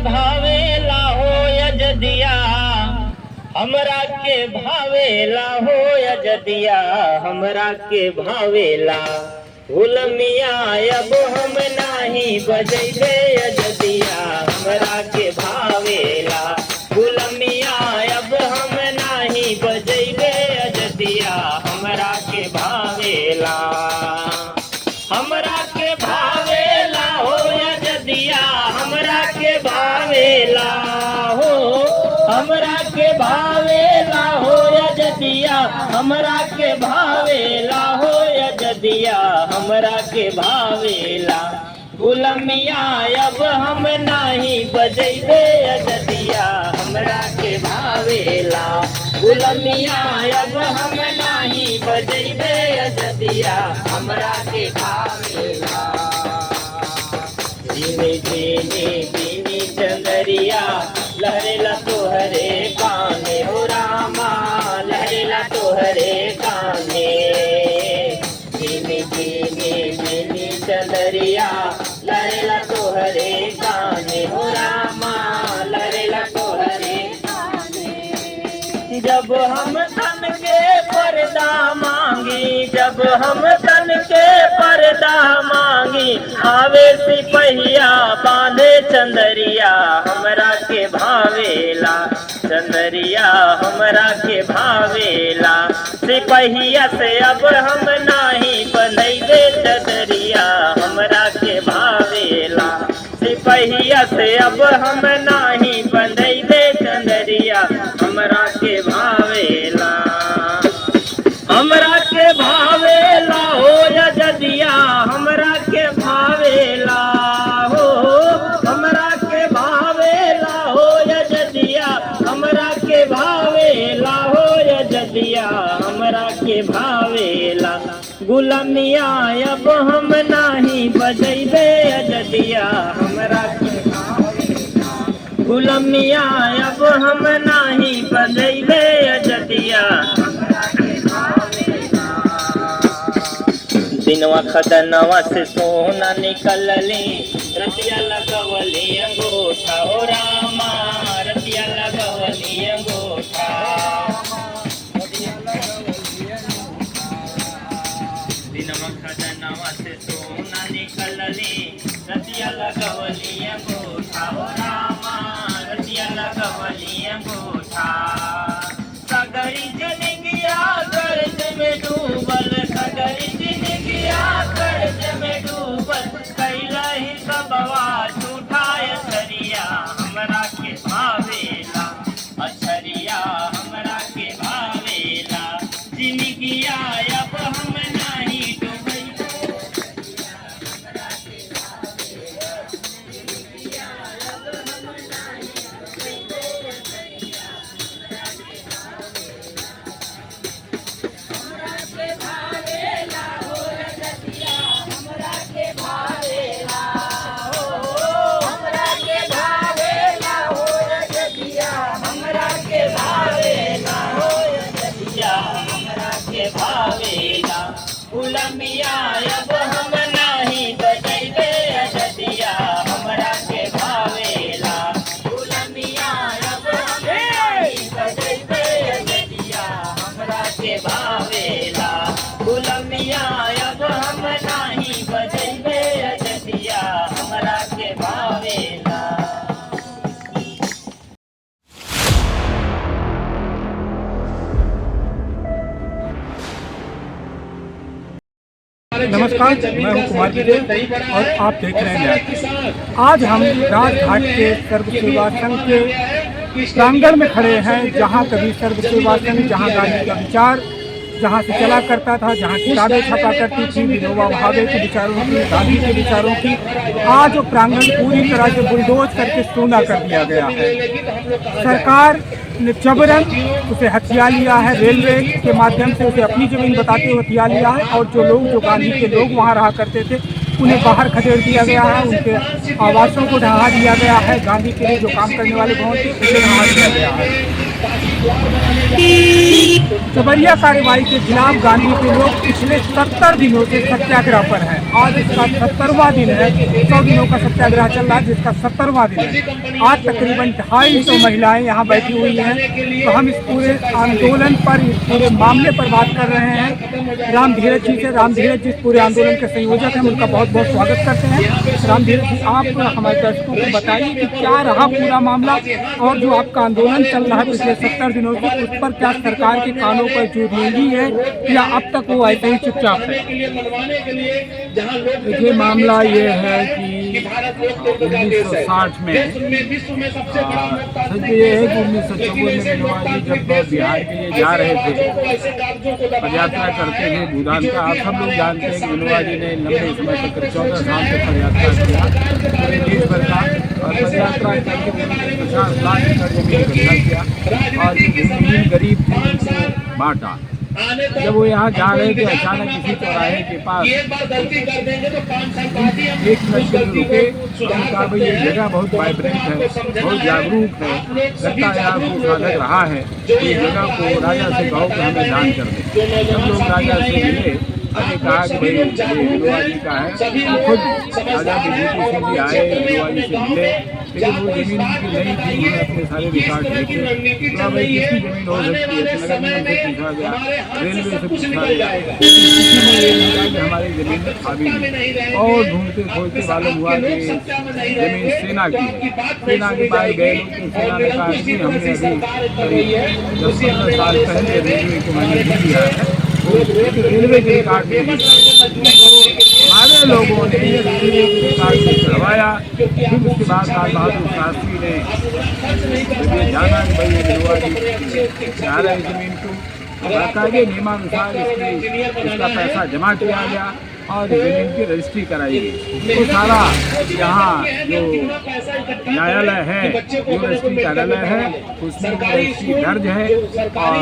भावेला हो यजदिया, हमरा के भावेला हो यजदिया, हमरा के भावेला। गुलमिया अब हम नाही बजैबे यजदिया, हमरा के भावेला। गुलमिया अब हम नाही बजैबे यजदिया, हमरा के भावेला। हमरा के भावेला हो यजदिया, हमरा के भावेला हो, हमरा के भावेला हो यजदिया, हमरा के भावेला हो यजदिया, हमरा के भावेला। गुलमिया अब हम नाही बजैबे यजदिया, हमरा के भावेला। गुलमिया अब हम नाही बजैबे यजदिया, हमरा के भावेला। जीने जीने जीनी चंदरिया, लहरेला तोहरे काने हो रामा, लहरेला तोहरे काने। जीने जीने जीनी चंदरिया, लहरेला तोहरे काने हो रामा, लहरेला तोहरे काने। जब हम तन के पर्दा मांगी, जब हम तन के पर्दा मांगी, आवे सिपहिया बांधे चंदरिया, हमरा के भावेला। चंदरिया हमरा के भावेला। सिपहिया से अब हम नाही बंधैबे चदरिया, हमरा के भावेला। सिपहिया से अब हम नाही बंधैबे चंदरिया, हमरा के भावेला। हमरा के भावेला हो यजदिया, हमरा के भावेला हो, हमरा के भावेला हो यजदिया, हमरा के भावेला हो यजदिया, हमरा के भावेला। गुलमिया अब हम नाही बजैबे यजदिया, हमरा के भावेला। गुलमिया अब हम नाही बजैबे यजदिया, दिनवा खदनवा से सोना निकलली, रतिया लगवली अंगूठा हो रामा, रतिया लगवली अंगूठा। दिनवा खदनवा से सोना निकलली, रतिया लगवली अंगूठा हो रामा, रतिया लगवली अंगूठा। सगरी जिंदगिया गर्द में डूबल, सगरी जिंदगिया गर्द में डूबल, कैला ही सबवा झूठा अछरिया, हमरा के भावेला। अछरिया हमरा के भावेला। जिंदगिया अब हम नाही डूबैबे, हमरा के भावेला। जिंदगिया अब हम नाही डूबैबे, अछरिया हमरा के भावेला। हमरा के भावेला हो यजदिया, हमरा के भावेला हो, हमरा के भावेला हो यजदिया, हमरा के भावेला हो यजदिया, हमरा के भावेला। गुलमिया अब हम नाही बजैबे यजदिया, हमरा के भावेला। गुलमिया अब हम नाही बजैबे यजदिया, हमरा के भावेला। गुलमिया अब हम नाही बजैबे यजदिया, हमरा के भावेला। नमस्कार, मैं हूं कुमार विजय और आप देख रहे हैं। आज हम राजघाट के सर्व सेवा संघ के प्रांगण में खड़े हैं, जहां कभी सर्व सेवा संघ, जहां गांधी का विचार जहां से चला करता था, जहां किताबें छपा करती थी विनोबा भावे के विचारों की, गांधी के विचारों की, आज वो प्रांगण पूरी तरह से बुलडोज करके सूना कर दिया गया है। सरकार ने जबरन उसे हथिया लिया है, रेलवे के माध्यम से उसे अपनी ज़मीन बताते हुए हथिया लिया है, और जो लोग, जो गांधी के लोग वहाँ रहा करते थे, उन्हें बाहर खदेड़ दिया गया है, उनके आवासों को ढहा दिया गया है, गांधी के लिए जो काम करने वाले भवन थे उसे ढहा दिया गया है। जबरिया कार्रवाई के खिलाफ गांधी के लोग पिछले 70 दिनों से सत्याग्रह पर हैं आज इसका 70वां दिन है। 100 दिनों का सत्याग्रह चल रहा है जिसका 70वां दिन है। आज तकरीबन 250 महिलाएं यहाँ बैठी हुई हैं। तो हम इस पूरे आंदोलन पर, इस पूरे मामले पर बात कर रहे हैं राम धीरज जी से। राम धीरज जी इस पूरे आंदोलन के संयोजक हैं, उनका बहुत बहुत स्वागत करते हैं। राम धीरज जी, आप हमारे दर्शकों को बताइए कि क्या रहा पूरा मामला, और जो आपका आंदोलन चल रहा है पिछले 70 दिनों से, उस पर क्या सरकार के कानों पर जो रेंगी है या अब तक वो ऐसे ही चुपचाप है? देखिए, मामला ये है कि 1960 में सच ये है कि 1954 में विनोबा जी जब बिहार के लिए जा रहे थे, पदयात्रा करते थे भूदान का। आप सब लोग जानते हैं कि विनोबा जी ने लंबे समय तक 14 साल तक पदयात्रा किया पूरे देश भर का, और पदयात्रा करके 50 लाख एकड़ जमीन इकट्ठा किया और जो गरीब थे उनको बांटा। जब वो यहाँ जा रहे थे, अचानक इसी चौराहे के पास एक मिनट के लिए रुके। उन्होंने कहा, भाई ये जगह बहुत वाइब्रेंट है, बहुत जागरूक है, लगता है आपको साधक रहा है, ये जगह को राजा से कहो कि हमें दान कर दे। सब लोग राजा से मिले, हमने कहा कि भाई ये विनोबा जी का है। खुद राजा विभूति सिंह जी आए, विनोबा जी से मिले, लेकिन वो जमीन उनकी नहीं थी। उन्होंने अपने सारे रिकॉर्ड देखे, तो भाई किसकी जमीन हो सकती है? नगर निगम से पूछा गया, रेलवे से पूछा गया, किसी ने ये नहीं कहा कि हमारी जमीन हावी नहीं। और ढूंढते खोजते मालूम हुआ कि जमीन सेना की है। सेना के पास गए लोग, तो सेना ने कहा कि हमने अभी 10-15 साल पहले रेलवे को मैंने दे दिया है, रेलवे के रिकॉर्ड में हमारे लोगों ने रेलवे के रिकॉर्ड से करवाया। फिर उसके बाद लाल बहादुर शास्त्री ने जब ये जाना कि भाई विनोबा जी जा रहे जमीन को, बाकायदे नियमानुसार इसका पैसा जमा किया गया और जमीन की रजिस्ट्री कराई गई। तो सारा यहाँ जो न्यायालय है, जो रजिस्ट्री कार्यालय है, उसमें रजिस्ट्री दर्ज है और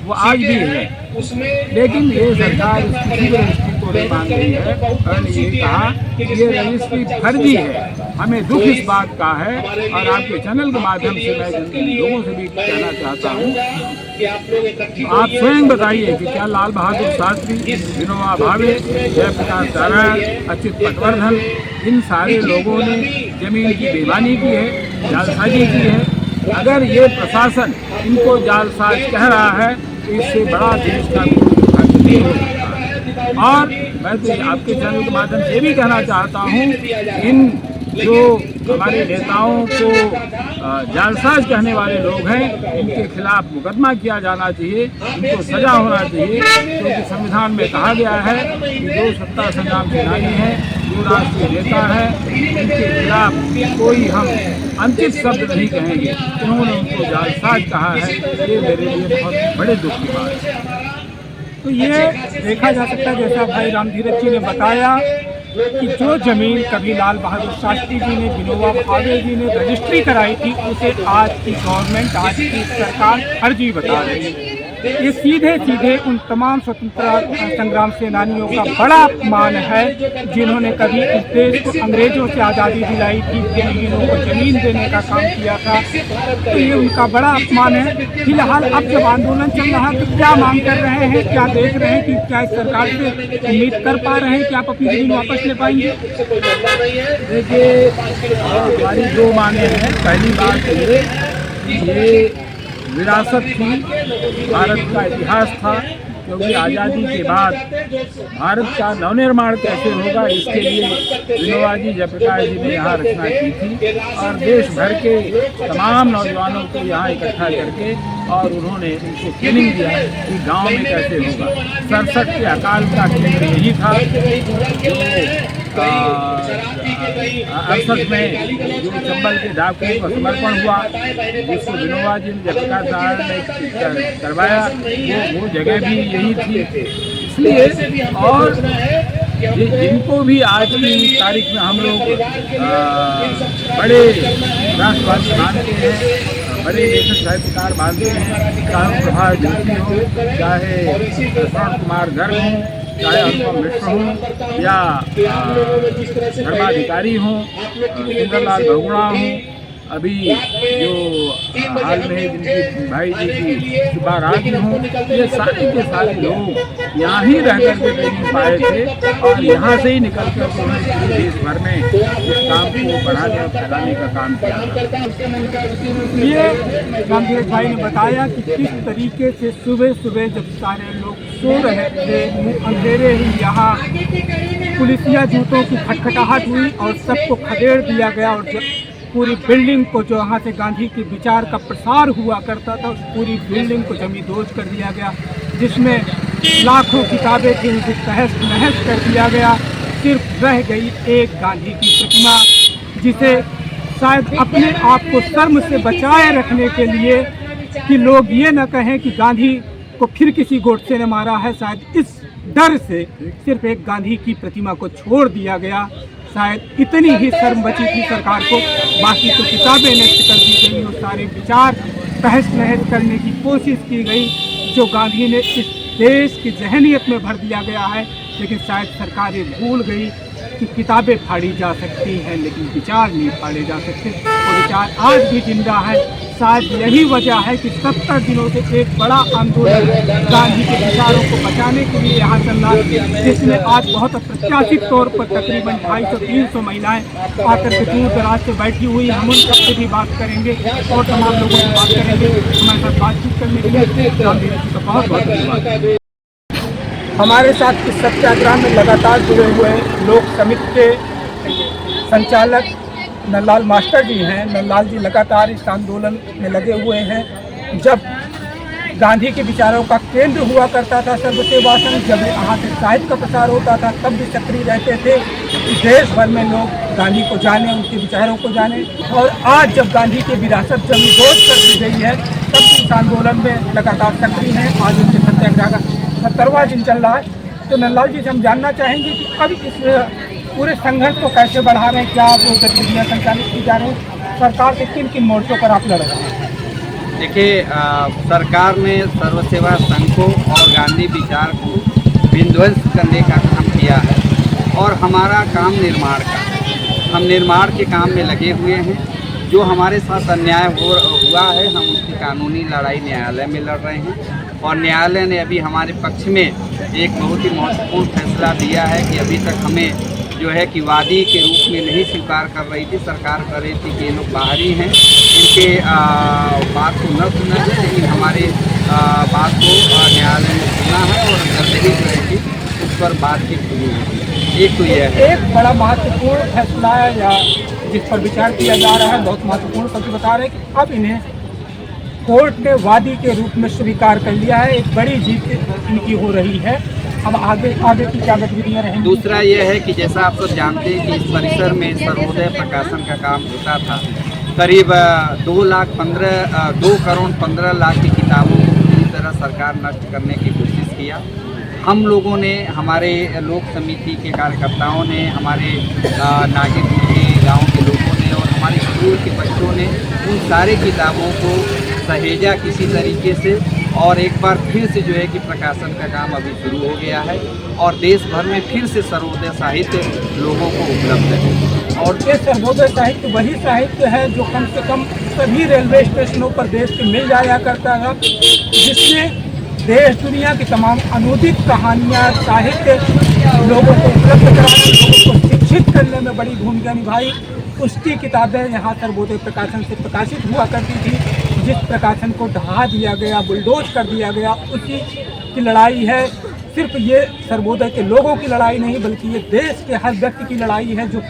वो आज भी है। लेकिन ये सरकार किसी भी रजिस्ट्री को नहीं मान रही है और ये कहा कि ये रजिस्ट्री फर्जी है। हमें दुख इस बात का है और आपके चैनल के माध्यम से मैं लोगों से भी कहना चाहता हूँ, आप स्वयं बताइए कि क्या लाल बहादुर शास्त्री, विनोबा भावे, जयप्रकाश नारायण, अच्युत पटवर्धन, इन सारे लोगों ने जमीन की बेईमानी की है, जालसाजी की है? अगर ये प्रशासन इनको जालसाज कह रहा है तो इससे बड़ा देश का नहीं हो सकता। और मैं तो आपके चैनल के माध्यम से भी कहना चाहता हूँ, इन जो हमारे नेताओं को जालसाज कहने वाले लोग हैं, इनके खिलाफ मुकदमा किया जाना चाहिए, इनको सजा होना चाहिए, क्योंकि संविधान में कहा गया है कि जो सत्ता संग्राम सेनानी है, जो राष्ट्रीय नेता है, उनके खिलाफ कोई हम अनुचित शब्द नहीं कहेंगे। उन्होंने उनको जालसाज कहा है, ये मेरे लिए बहुत बड़े दुख की बात है। तो ये देखा जा सकता है, जैसा भाई राम धीरज जी ने बताया कि जो ज़मीन कभी लाल बहादुर शास्त्री जी ने, विनोबा भावे जी ने रजिस्ट्री कराई थी, उसे आज की गवर्नमेंट, आज की सरकार फर्जी बता रही है। ये सीधे सीधे उन तमाम स्वतंत्रता संग्राम सेनानियों का बड़ा अपमान है जिन्होंने कभी इस देश को अंग्रेजों से आज़ादी दिलाई थी, दिल्लियों को ज़मीन देने का काम किया था। तो ये उनका बड़ा अपमान है। फिलहाल अब जब आंदोलन चल रहा है तो क्या मांग कर रहे हैं, क्या देख रहे हैं कि क्या इस सरकार से उम्मीद कर पा रहे हैं कि आप अपनी ज़मीन वापस ले पाएंगे? देखिए, हमारी दो मांगे हैं। पहली बात ये विरासत थी, भारत का इतिहास था, क्योंकि आज़ादी के बाद भारत का नवनिर्माण कैसे होगा, इसके लिए विनोबा जी, जयप्रकाश जी ने यहाँ रचना की थी और देश भर के तमाम नौजवानों को यहाँ इकट्ठा करके और उन्होंने उनको ट्रेनिंग दिया कि गांव में कैसे होगा। 67 के अकाल का केंद्र यही था। 68 में जो चंबल के डाकू का समर्पण हुआ, जिसको विनोबा जी ने, जयप्रकाश नारायण ने करवाया, वो जगह भी यही थी। इसलिए और जिनको भी आज की तारीख में हम लोग बड़े राष्ट्रवादी मानते हैं, बड़े लेखक साहित्यकार मानते हैं, चाहे प्रभात जोशी हो, चाहे श्रवण कुमार गर्ग हों, चाहे अनुपम मिश्र हों या धर्माधिकारी हों, सुंदरलाल बहुगुणा हों, अभी जो हाल में जिनकी भाई जी की बारात में हो, ये सारे के सारे लोग यहाँ ही रह कर के ट्रेनिंग पाए थे और यहाँ से ही निकल कर उन्होंने देश भर में इस काम को बढ़ाने और फैलाने का काम किया। ये रामधीरज भाई ने बताया कि किस तरीके से सुबह सुबह जब सारे लोग सो रहे थे, अंधेरे ही यहाँ पुलिसिया जूतों की खटखटाहट हुई और सबको खदेड़ दिया गया और पूरी बिल्डिंग को, जो यहाँ से गांधी के विचार का प्रसार हुआ करता था, उस पूरी बिल्डिंग को जमींदोज कर दिया गया, जिसमें लाखों किताबें थी उसे तहस नहस कर दिया गया। सिर्फ रह गई एक गांधी की प्रतिमा, जिसे शायद अपने आप को शर्म से बचाए रखने के लिए कि लोग ये न कहें कि गांधी को फिर किसी गोडसे ने मारा है, शायद इस डर से सिर्फ एक गांधी की प्रतिमा को छोड़ दिया गया। शायद इतनी ही शर्म बची थी सरकार को, बाकी तो किताबें नष्ट कर दी गई और सारे विचार तहस नहस करने की कोशिश की गई जो गांधी ने इस देश की जहनियत में भर दिया गया है। लेकिन शायद सरकार ये भूल गई कि किताबें फाड़ी जा सकती हैं लेकिन विचार नहीं फाड़े जा सकते, और विचार आज भी जिंदा है। शायद यही वजह है कि 70 दिनों से एक बड़ा आंदोलन गांधी के विचारों को बचाने के लिए यहाँ चल रहा है, जिसमें आज बहुत अप्रत्याशित तौर पर तकरीबन 250-300 महिलाएं आकर के दूर दराज से बैठी हुई। हम उन सबसे भी बात करेंगे और तमाम लोगों से बात करेंगे। हमारे साथ बातचीत करने के लिए रामधीरज जी का बहुत बहुत धन्यवाद। हमारे साथ इस सत्याग्रह में लगातार जुड़े हुए लोक समिति के संचालक नंदलाल मास्टर जी हैं। नंदलाल जी लगातार इस आंदोलन में लगे हुए हैं। जब गांधी के विचारों का केंद्र हुआ करता था सर्व सेवा संघ, जब यहाँ से साहित्य का प्रसार होता था तब भी सक्रिय रहते थे। देश भर में लोग गांधी को जाने, उनके विचारों को जाने, और आज जब गांधी की विरासत जमींदोज कर दी गई है तब इस आंदोलन में लगातार सक्रिय हैं। आज उनके सत्याग्रह का 70वां दिन चल रहा है। तो नंदलाल जी से हम जानना चाहेंगे कि अब इस पूरे संघर्ष को कैसे बढ़ा रहे हैं, क्या आप गतिविधियाँ संचालित की जा रही हैं, सरकार से किन किन मोर्चों पर आप लड़ रहे हैं? देखिए, सरकार ने सर्व सेवा संघ को और गांधी विचार को विध्वंस करने का काम किया है और हमारा काम निर्माण का। हम निर्माण के काम में लगे हुए हैं। जो हमारे साथ अन्याय हुआ है हम उसकी कानूनी लड़ाई न्यायालय में लड़ रहे हैं और न्यायालय ने अभी हमारे पक्ष में एक बहुत ही महत्वपूर्ण फैसला दिया है कि अभी तक हमें जो है कि वादी के रूप में नहीं स्वीकार कर रही थी। सरकार कर रही थी कि ये लोग बाहरी हैं, इनके बात को न सुना है, लेकिन हमारे बात को न्यायालय ने सुना है और जल्द ही जो है कि उस पर बातचीत शुरू होगी। एक तो यह है एक बड़ा महत्वपूर्ण फैसला है या जिस पर विचार किया जा रहा है, बहुत महत्वपूर्ण सभी बता रहे हैं कि अब इन्हें कोर्ट ने वादी के रूप में स्वीकार कर लिया है। एक बड़ी जीत इनकी हो रही है। अब आगे की क्या गतिविधियाँ रहेंगी? दूसरा यह है कि जैसा आप सब जानते हैं कि इस परिसर में सर्वोदय प्रकाशन का काम होता था। करीब 2 करोड़ 15 लाख की किताबों को पूरी तरह सरकार नष्ट करने की कोशिश किया। हम लोगों ने, हमारे लोक समिति के कार्यकर्ताओं ने, हमारे नागरिक के गाँव के लोगों ने और हमारे स्कूल के बच्चों ने उन सारे किताबों को सहेजा किसी तरीके से और एक बार फिर से जो है कि प्रकाशन का काम अभी शुरू हो गया है और देश भर में फिर से सर्वोदय साहित्य लोगों को उपलब्ध है। और ये सर्वोदय साहित्य वही साहित्य है जो कम से कम सभी रेलवे स्टेशनों पर देश के मिल जाया करता था, जिसमें देश दुनिया की तमाम अनुदित कहानियाँ, साहित्य लोगों को उपलब्ध कराने, लोगों को शिक्षित करने में बड़ी भूमिका निभाई। उसकी किताबें यहाँ सर्वोदय प्रकाशन से प्रकाशित हुआ करती थी। जिस प्रकाशन को ढहा दिया गया, बुलडोज कर दिया गया, उसी की लड़ाई है। सिर्फ ये सर्वोदय के लोगों की लड़ाई नहीं बल्कि ये देश के हर व्यक्ति की लड़ाई है जो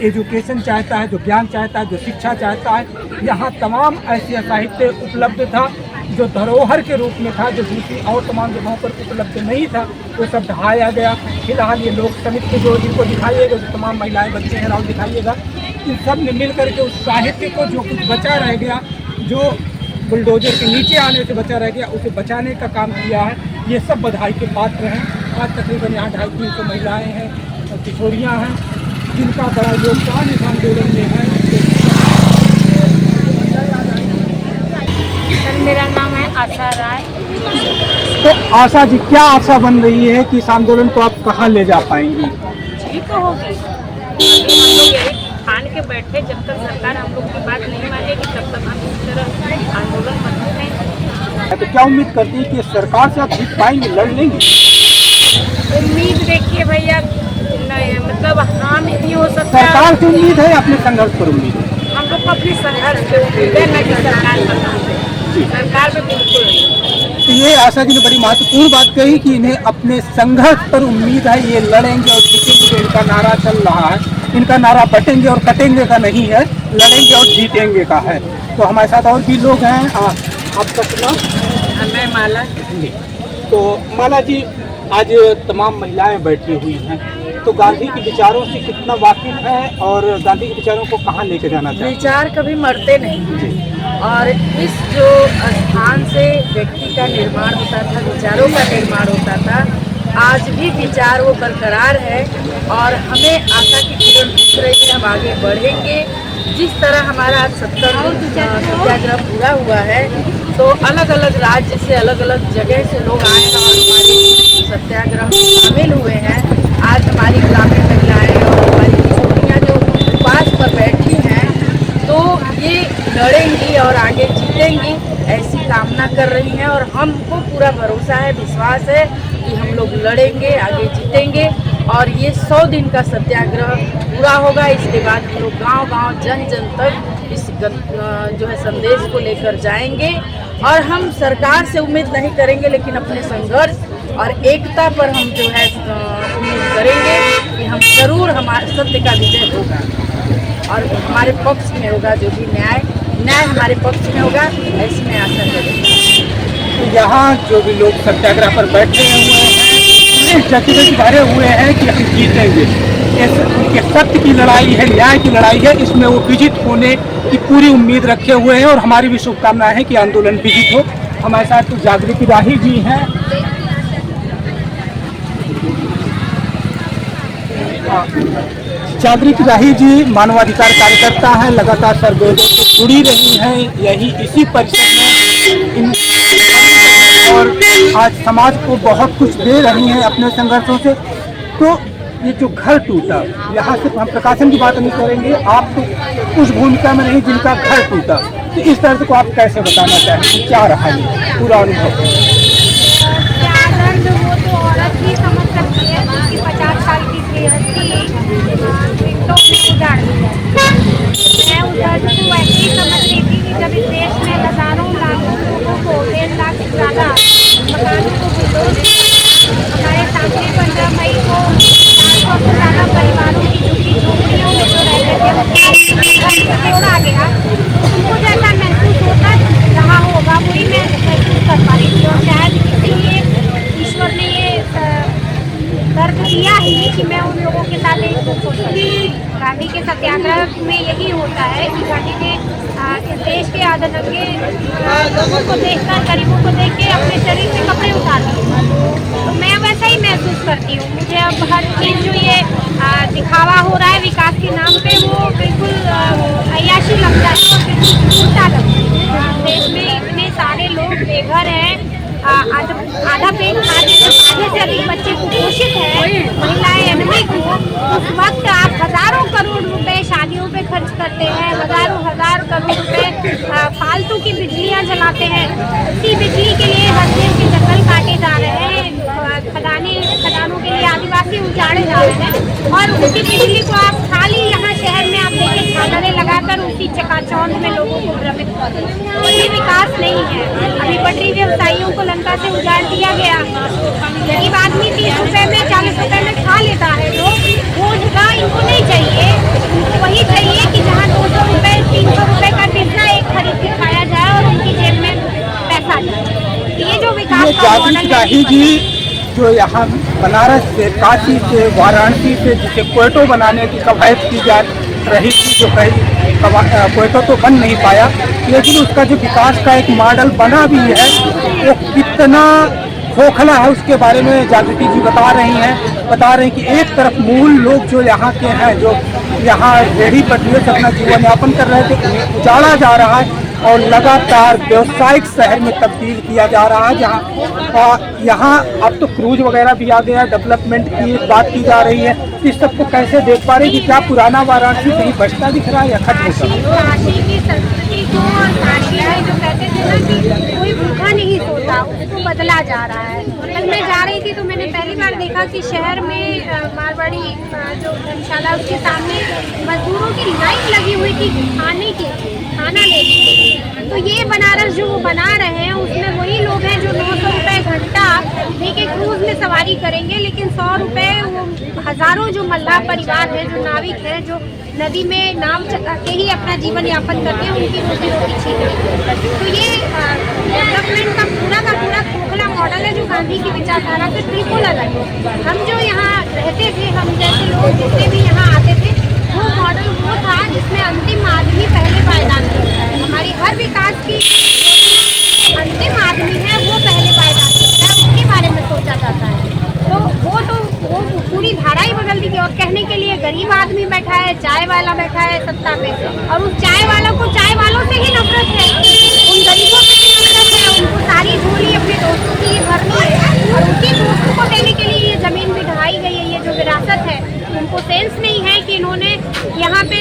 एजुकेशन चाहता है, जो ज्ञान चाहता है, जो शिक्षा चाहता है। यहाँ तमाम ऐसे साहित्य उपलब्ध था जो धरोहर के रूप में था, जो दूसरी और तमाम जगहों पर उपलब्ध नहीं था, वो सब ढहाया गया। फिलहाल ये लोक समिति जो इनको दिखाइएगा, जो तमाम महिलाएं बच्चे हैं राव दिखाइएगा, इन सब ने मिल करके उस साहित्य को जो कुछ बचा रह गया, जो बुलडोजर के नीचे आने से बचा रह गया, उसे बचाने का काम किया है। ये सब बधाई के पात्र हैं। आज तकरीबन यहाँ 250-300 महिलाएँ हैं और किशोरियाँ हैं जिनका बड़ा योगदान इस आंदोलन में है। सर, मेरा नाम है आशा राय। तो आशा जी, क्या आशा बन रही है कि इस आंदोलन को आप कहाँ ले जा पाएंगी? ठीक होगी। हम लोग यही ठान के बैठे, जब तक सरकार हम लोग की बात नहीं मानेगी क्या उम्मीद करती हैं कि सरकार से आप जीत पाएंगे, लड़ लेंगे? उम्मीद देखिए भैया, मतलब हम नहीं हो सकता। सरकार से उम्मीद है, अपने संघर्ष पर उम्मीद है? हम लोग को अपनी संघर्ष पे उम्मीद है, न कि सरकार पे बिल्कुल नहीं। तो ये आशा जी ने बड़ी महत्वपूर्ण बात कही कि इन्हें अपने संघर्ष पर उम्मीद है, ये लड़ेंगे और जीतेंगे। इनका नारा चल रहा है, इनका नारा बटेंगे और कटेंगे का नहीं है, लड़ेंगे और जीतेंगे का है। तो हमारे साथ और भी लोग हैं। आपका नाम? मैं माला। तो माला जी, आज तमाम महिलाएं बैठी हुई हैं, तो गांधी के विचारों से कितना वाकिफ है और गांधी के विचारों को कहाँ लेके जाना चाहिए? विचार कभी मरते नहीं, और इस जो स्थान से व्यक्ति का निर्माण होता था, विचारों का निर्माण होता था, आज भी विचार वो बरकरार है। और हमें आशा की किरण दिख रही है, हम आगे बढ़ेंगे। जिस तरह हमारा आज 70 सत्याग्रह पूरा हुआ है, तो अलग अलग राज्य से, अलग अलग जगह से लोग आए हैं और हमारे सत्याग्रह में शामिल हुए हैं। आज हमारी ग्रामीण महिलाएं और हमारी छोटियाँ जो उपवास पर बैठी हैं, तो ये लड़ेंगी और आगे जीतेंगी, ऐसी कामना कर रही हैं। और हमको पूरा भरोसा है, विश्वास है कि हम लोग लड़ेंगे, आगे जीतेंगे और ये 100 दिन का सत्याग्रह पूरा होगा। इसके बाद हम लोग गांव-गांव, जन-जन तक इस जो है संदेश को लेकर जाएंगे। और हम सरकार से उम्मीद नहीं करेंगे, लेकिन अपने संघर्ष और एकता पर हम जो है उम्मीद करेंगे कि हम जरूर हमारे सत्य का विजय होगा और हमारे पक्ष में होगा। जो भी न्याय हमारे पक्ष में होगा, ऐसी मैं आशा करूँगी। तो यहाँ जो भी लोग सत्याग्रह पर बैठे हुए हैं, इस जज्बे से भरे हुए हैं कि हम जीतेंगे। ये सत्य की लड़ाई है, न्याय की लड़ाई है, इसमें वो विजित होने की पूरी उम्मीद रखे हुए हैं और हमारी भी शुभकामनाएं हैं कि आंदोलन विजित हो। हमारे साथ जागृति राही जी हैं। जागृति राही जी मानवाधिकार कार्यकर्ता हैं, लगातार सर्वोदय से जुड़ी रही हैं, यही इसी परिसर में और आज समाज को बहुत कुछ दे रही हैं अपने संघर्षों से। तो ये जो घर टूटा, यहाँ सिर्फ हम प्रकाशन की बात नहीं करेंगे, आप तो उस भूमिका में नहीं जिनका घर टूटा, तो इस दर्द को आप कैसे बताना चाहेंगे? क्या रहा ये पूरा अनुभव? वो तो औरत ही समझ सकती है, क्योंकि 50 साल की गृहस्थी मिनटों में उजाड़ दी जाती है। मैं उस दर्द को वैसे ही समझ रही थी कि जब इस देश में हजारों लाखों लोगों को 1.5 लाख से ज़्यादा मकानों को बुलडोज हमारे सामने 15 मई को 400 से ज़्यादा परिवारों की झुकी झोपड़ियों में जो रहते थे वो तोड़ा गया, उनको जैसा महसूस होता रहा होगा वही मैं महसूस कर पा रही थी। और शायद इसीलिए ईश्वर ने ये दर्द दिया ही कि मैं उन लोगों के साथ एक दुख हो सकती। गांधी के सत्याग्रह में यही होता है कि गांधी ने इस देश के आधे-नंगे लोगों को देखकर, गरीबों को देख के अपने शरीर से कपड़े उतार दिए। तो मैं वैसा ही महसूस करती हूँ। मुझे अब हर चीज़ जो ये दिखावा हो रहा है विकास के नाम पे, वो बिल्कुल अय्याशी लगता है और बिल्कुल उल्टा लगता है। देश में इतने सारे लोग बेघर हैं, आधा पेट खाने आधे से अधिक बच्चे कुपोषित हैं, महिलाएं एनीमिक हो, उस वक्त आप हजारों करोड़ रुपए शादियों पे खर्च करते हैं, हजार करोड़ रुपए फालतू की बिजलियां जलाते हैं। उसी बिजली के लिए हर दिन के जंगल काटे जा रहे हैं, खदानों के लिए आदिवासी उजाड़े जा रहे हैं और उसी बिजली को आप खाली यहाँ शहर में आप देखें छानने लगाकर उसी चकाचौंध में लोगों को भ्रमित कर दें। तो ये विकास नहीं है। अभी पटरी व्यवसायियों को लंका से उजाड़ दिया गया। गरीब आदमी 30 रुपए में 40 रुपए में खा लेता है, तो वो जगह इनको नहीं चाहिए। इनको वही चाहिए कि जहाँ 200 रुपए 300 रुपए का पिज्जा एक खरीद के खाया जाए और उनकी जेब में पैसा जाए। ये जो विकास का मॉडल है, जो यहाँ बनारस से, काशी से, वाराणसी से जिसे क्वेटो बनाने की कवायद की जा रही थी, जो कहीं क्वेटो तो बन नहीं पाया, लेकिन उसका जो विकास का एक मॉडल बना भी है, वो कितना खोखला है उसके बारे में जागृति जी बता रही हैं कि एक तरफ मूल लोग जो यहाँ के हैं, जो यहाँ रेहड़ी पटरियों से अपना जीवन यापन कर रहे थे, उन्हें उजाड़ा जा रहा है और लगातार व्यावसायिक शहर में तब्दील किया जा रहा है। जहाँ यहाँ अब तो क्रूज वगैरह भी आ गया, डेवलपमेंट की बात की जा रही है। इस सब को कैसे देख पा रहे हैं कि क्या पुराना वाराणसी कहीं बचता दिख रहा है या खत्म होता है? काशी की संस्कृति को, काशी में जो कहते थे हैं ना कि कोई भूखा नहीं सोता, उसको बदला जा रहा है। कल मैं जा रही थी तो मैंने पहली बार देखा कि शहर में मारवाड़ी जो धर्मशाला उसके सामने मजदूरों की लाइन लगी हुई थी खाने के लिए, खाना लेने के लिए। तो ये बनारस जो वो बना रहे हैं उसमें वही लोग हैं जो 900 रुपये घंटा देखिए क्रूज में सवारी करेंगे, लेकिन 100 रुपये वो हजारों जो मल्लाह परिवार है, जो नाविक है, जो नदी में नाव चला के ही अपना जीवन यापन करते हैं, उनकी रोजी रोटी छीन रहे हैं। तो ये डेवलपमेंट का पूरा खोखला मॉडल है जो गांधी की विचारधारा से बिल्कुल अलग है। हम जो यहाँ रहते थे, हम जैसे लोग जितने भी यहाँ आते थे, वो मॉडल वो था जिसमें अंतिम आदमी पहले पायदान करता है। हमारी हर विकास की अंतिम आदमी है वो पहले पायदान करता है, उसके बारे में सोचा जाता है। तो वो पूरी धारा ही बदल दी गई। और कहने के लिए गरीब आदमी बैठा है, चाय वाला बैठा है सत्ता में, और उस चाय वालों को चाय वालों से ही नफरत है, उन गरीबों से भी नफरत है। उनको सारी झोली अपने दोस्तों की भरनी है और उसी दोस्तों को देने के लिए ये जमीन भी ढहाई गई है। ये जो विरासत है, उनको सेंस नहीं है कि इन्होंने यहाँ पे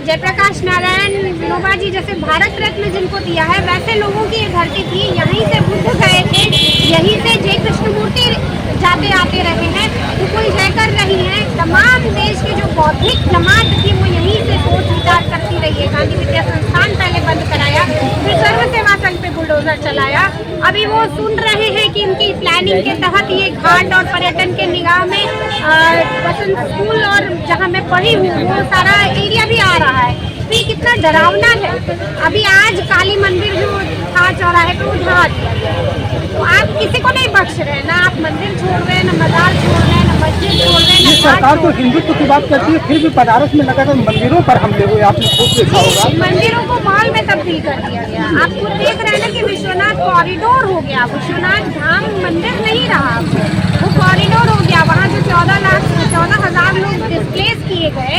जयप्रकाश नारायण विनोबा जी जैसे भारत रत्न जिनको दिया है, वैसे लोगों की ये धरती थी। यहीं से बुद्ध गए थे, यहीं से जय कृष्णमूर्ति जाते आते रहे हैं, कोई जय कर रही है। तमाम देश के जो बौद्धिक जमात थी वो यहीं से सोच विचार करती रही है। गांधी विद्या संस्थान पहले बंद कराया, फिर सर्व सेवा संघ पे बुलडोजर चलाया। अभी वो सुन रहे हैं कि इनकी प्लानिंग के तहत ये घाट और पर्यटन के निगाह में बसंत स्कूल और जहाँ मैं पढ़ी हूँ वो सारा एरिया भी आ रहा है। तो ये कितना डरावना है। अभी आज काली मंदिर जो था चौराहे पे वो ढहा दिया गया, तो आप किसी को नहीं बख्श रहे, ना आप मंदिर छोड़ रहे हैं, ना मजार छोड़ रहे हैं, ना मस्जिद छोड़ रहे हैं, ये सरकार तो हिंदुत्व की बात करती है, फिर भी बनारस में लगातार मंदिरों पर हमले हुए, आपने खुद देखा होगा। मंदिरों को मॉल में तब्दील कर दिया गया। आप खुद देख रहे हैं ना कि विश्वनाथ कॉरिडोर हो गया, विश्वनाथ धाम मंदिर नहीं रहा, वो कॉरिडोर हो गया। वहाँ जो 14,000 लोग डिस्प्लेस किए गए,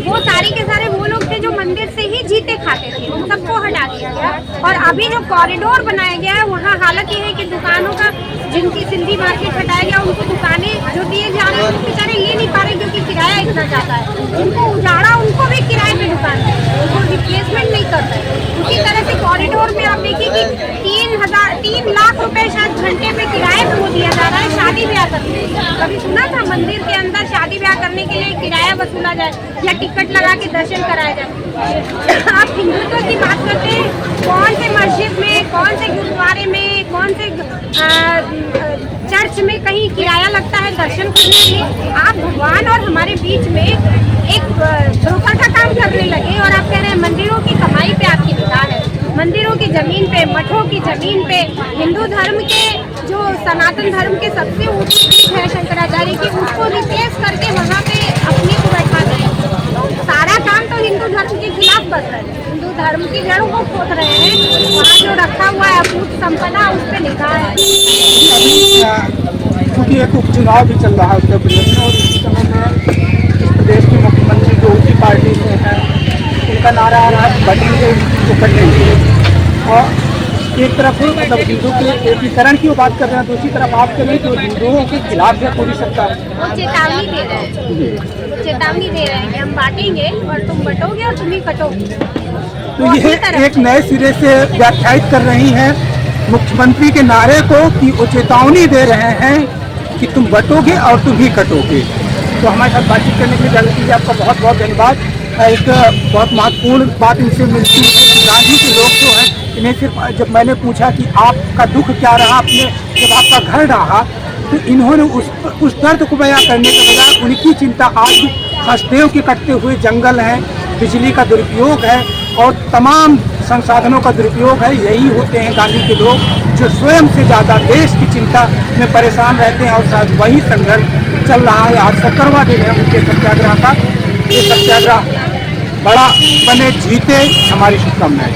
वो सारे के सारे वो लोग थे जो मंदिर से ही जीते खाते थे, उन सबको हटा दिया गया। और अभी जो कॉरिडोर बनाया गया है, वहाँ हालत ये है कि दुकानों का, जिनकी सिंधी मार्केट हटाया गया, उनको दुकानें जो दिए जा रहे हैं वो बेचारे ले नहीं पा रहे क्योंकि किराया इतना जाता है। जिनको उजाड़ा उनको भी किराए पे दुकान है, उनको रिप्लेसमेंट नहीं कर रहे। उसी तरह से कॉरिडोर में आप देखिए कि 3 लाख रुपए शायद घंटे पे किराए पे वो दिया जा रहा है शादी ब्याह करने के लिए। कभी सुना था मंदिर के अंदर शादी ब्याह करने के लिए किराया वसूला जाए या टिकट लगा के दर्शन कराया जाए? आप हिंदुत्व की बात करते हैं, कौन से मस्जिद में, कौन से गुरुद्वारे में, कौन से चर्च में कहीं किराया लगता है दर्शन करने के लिए? आप भगवान और हमारे बीच में एक ब्रोकर का काम करने लगे और आप कह रहे हैं मंदिरों की कमाई पे आपकी निगाह है। मंदिरों की जमीन पे, मठों की जमीन पे, हिंदू धर्म के जो सनातन धर्म के सबसे ऊंची पीठ है शंकराचार्य की, उसको रिप्लेस करके वहाँ पे अपने को बैठा दें। सारा काम तो हिंदू धर्म के खिलाफ कर रहे हैं, हिंदू धर्म की जड़ों को खोद रहे हैं। वहाँ जो रखा हुआ है अपूर्व संपदा, उस पर निगाह है। क्योंकि एक उपचुनाव भी चल रहा है उत्तर प्रदेश में, और इसी समय में इस प्रदेश के मुख्यमंत्री जो उसी पार्टी से हैं, उनका नारा आ रहा है बटेंगे तो कटेंगे। और एक तरफ मतलब हिंदू के एकीकरण की बात कर रहे हैं, दूसरी तरफ आप करें तो हिंदुओं के खिलाफ है पूरी सरकार। वो चेतावनी दे रहे हैं, चेतावनी दे रहे हैं कि हम बांटेंगे और तुम बटोगे और तुम ही कटोगे। तो ये एक नए सिरे से व्याख्यायित कर रही हैं मुख्यमंत्री के नारे को कि वो चेतावनी दे रहे हैं कि तुम बटोगे और तुम ही कटोगे। तो हमारे साथ बातचीत करने के लिए जाने के लिए आपका बहुत बहुत धन्यवाद। एक बहुत महत्वपूर्ण बात इनसे मिलती है कि गांधी के लोग जो हैं, इन्हें सिर्फ जब मैंने पूछा कि आपका दुख क्या रहा अपने जब आपका घर रहा, तो इन्होंने उस दर्द को बयां करने के बजाय उनकी चिंता आज हसदेव के कटते हुए जंगल हैं, बिजली का दुरुपयोग है और तमाम संसाधनों का दुरुपयोग है। यही होते हैं गांधी के लोग जो स्वयं से ज़्यादा देश की चिंता में परेशान रहते हैं, और शायद वही संघर्ष चल रहा है। आज 70वां दिन है उनके सत्याग्रह का। ये सत्याग्रह बड़ा बने, जीते, हमारी शुभकामनाएं।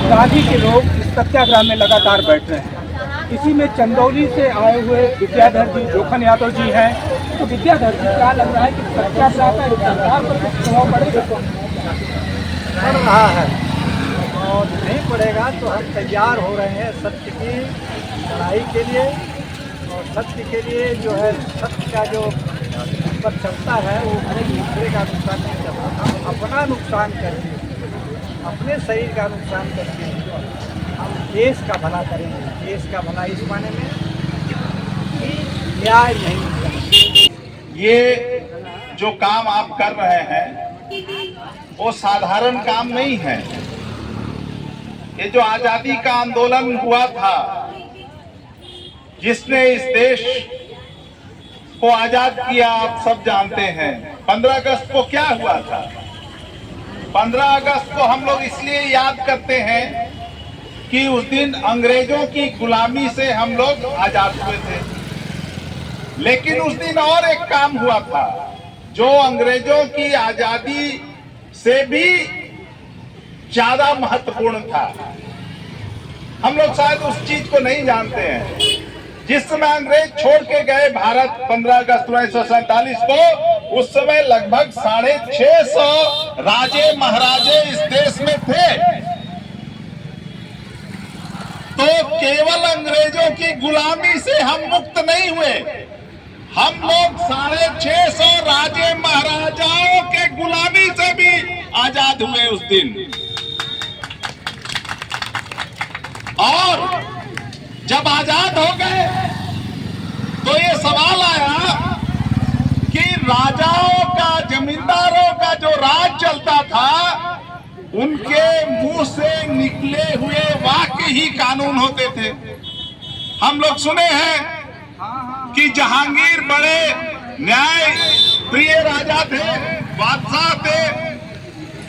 गांधी के लोग इस सत्याग्रह में लगातार बैठ रहे हैं। इसी में चंदौली से आए हुए विद्याधर जी, जोखन यादव जी हैं। तो विद्याधर जी, क्या लग रहा है कि सत्याग्रह का सरकार पर कुछ प्रभाव पड़ेगा? पड़ रहा है और नहीं पड़ेगा तो हम तैयार हो रहे हैं सत्य की लड़ाई के लिए। और सत्य के लिए जो है, सत्य का जो पर चलता है वो हर एक दूसरे का नुकसान नहीं करता, हम अपना नुकसान करके अपने शरीर का नुकसान करके हम देश का भला करेंगे। देश का भला इस माने में कि न्याय नहीं मिलेगा। ये जो काम आप कर रहे हैं वो साधारण काम नहीं है। ये जो आजादी का आंदोलन हुआ था, जिसने इस देश को आजाद किया, आप सब जानते हैं। 15 अगस्त को क्या हुआ था? 15 अगस्त को हम लोग इसलिए याद करते हैं कि उस दिन अंग्रेजों की गुलामी से हम लोग आजाद हुए थे। लेकिन उस दिन और एक काम हुआ था जो अंग्रेजों की आजादी से भी ज्यादा महत्वपूर्ण था। हम लोग शायद उस चीज को नहीं जानते हैं। जिस समय अंग्रेज छोड़ के गए भारत 15 अगस्त 1947 को, उस समय लगभग 650 राजे महाराजे इस देश में थे। तो केवल अंग्रेजों की गुलामी से हम मुक्त नहीं हुए, हम लोग 650 राजे महाराजाओं के गुलामी से भी आजाद हुए उस दिन। और जब आजाद हो गए तो ये सवाल आया कि राजाओं का, जमींदारों का जो राज चलता था, उनके मुंह से निकले हुए वाक्य ही कानून होते थे। हम लोग सुने हैं कि जहांगीर बड़े न्याय प्रिय राजा थे, बादशाह थे।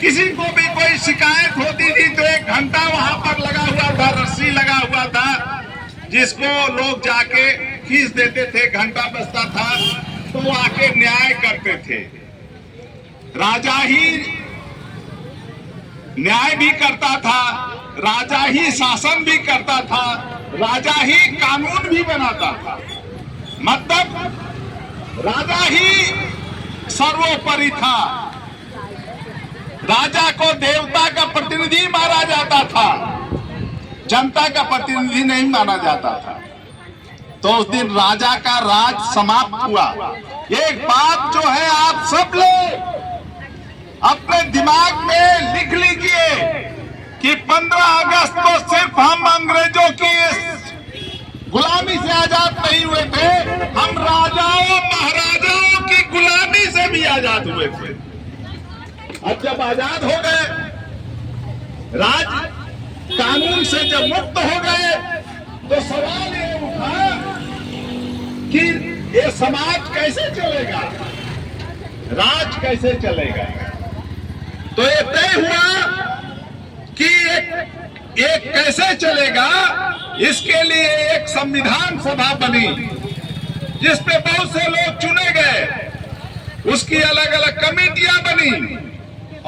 किसी को भी कोई शिकायत होती थी तो 1 घंटा वहां पर लगा हुआ था, रस्सी लगा हुआ था, जिसको लोग जाके खींच देते थे। घंटा बजता था तो वो आके न्याय करते थे। राजा ही न्याय भी करता था, राजा ही शासन भी करता था, राजा ही कानून भी बनाता था। मतलब राजा ही सर्वोपरि था। राजा को देवता का प्रतिनिधि माना जाता था, जनता का प्रतिनिधि नहीं माना जाता था। तो उस दिन राजा का राज समाप्त हुआ। एक बात जो है आप सब लोग अपने दिमाग में लिख लीजिए कि 15 अगस्त को सिर्फ हम अंग्रेजों की गुलामी से आजाद नहीं हुए थे, हम राजाओं महाराजाओं की गुलामी से भी आजाद हुए थे। अब जब आजाद हो गए, राज कानून से जब मुक्त हो गए, तो सवाल ये उठा कि ये समाज कैसे चलेगा, राज कैसे चलेगा। तो ये तय हुआ कि एक कैसे चलेगा, इसके लिए एक संविधान सभा बनी, जिसपे बहुत से लोग चुने गए। उसकी अलग अलग कमेटियां बनी,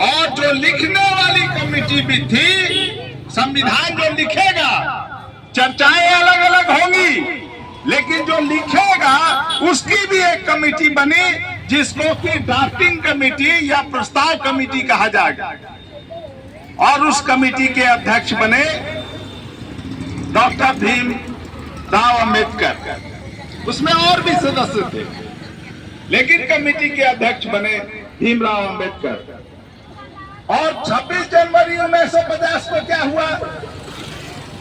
और जो लिखने वाली कमेटी भी थी, संविधान जो लिखेगा, चर्चाएं अलग अलग होंगी, लेकिन जो लिखेगा उसकी भी एक कमेटी बनी, जिसको कि ड्राफ्टिंग कमेटी या प्रस्ताव कमेटी कहा जाएगा। और उस कमेटी के अध्यक्ष बने डॉक्टर भीमराव अंबेडकर। उसमें और भी सदस्य थे, लेकिन कमेटी के अध्यक्ष बने भीमराव अंबेडकर। और 26 जनवरी 1950 को क्या हुआ,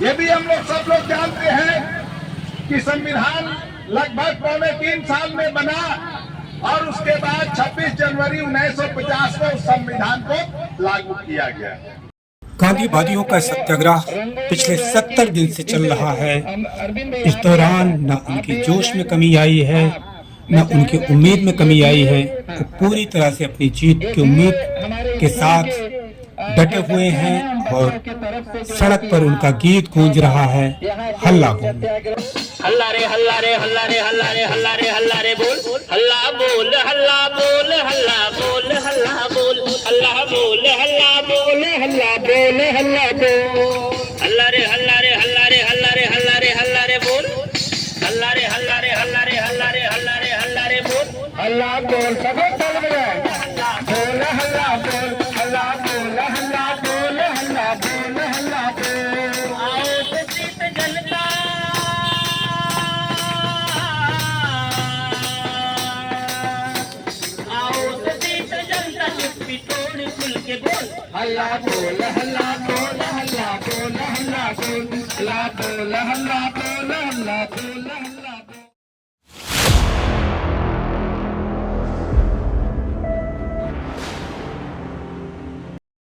ये भी हम लोग सब लोग जानते हैं कि संविधान लगभग 3 साल में बना, और उसके बाद 26 जनवरी 1950 को उस संविधान को लागू किया गया। गांधीवादियों का सत्याग्रह पिछले 70 दिन से चल रहा है। इस दौरान न उनकी जोश में कमी आई है, न उनकी उम्मीद में कमी आई है। वो पूरी तरह से अपनी जीत की उम्मीद के साथ डटे हुए हैं, और सड़क पर उनका गीत गूंज रहा है, हल्ला बोल। हल्ला रे हल्ला रे हल्ला रे हल्ला रे हल्ला रे हल्ला रे बोल, हल्ला बोल हल्ला बोल हल्ला बोल हल्ला बोल, हल्ला बोल हल्ला बोल हल्ला बोल हल्ला बोल, हल्ला रे हल्ला रे हल्ला रे हल्ला रे हल्ला रे हल्ला रे बोल, हल्ला रे हल्ला रे हल्ला रे हल्ला रे हल्ला रे हल्ला रे बोल, हल्ला बोल सबको चल गया, बोल हल्ला बोल हल्ला बोल हल्ला बोल हल्ला बोल हल्ला बोल। आओ तो जीत जनता, आओ तो जीत टोपी तोड़ खुल के बोल हल्ला बोल हल्ला बोल हल्ला बोल हल्ला बोल हल्ला बोल हल्ला बोल हल्ला बोल हल्ला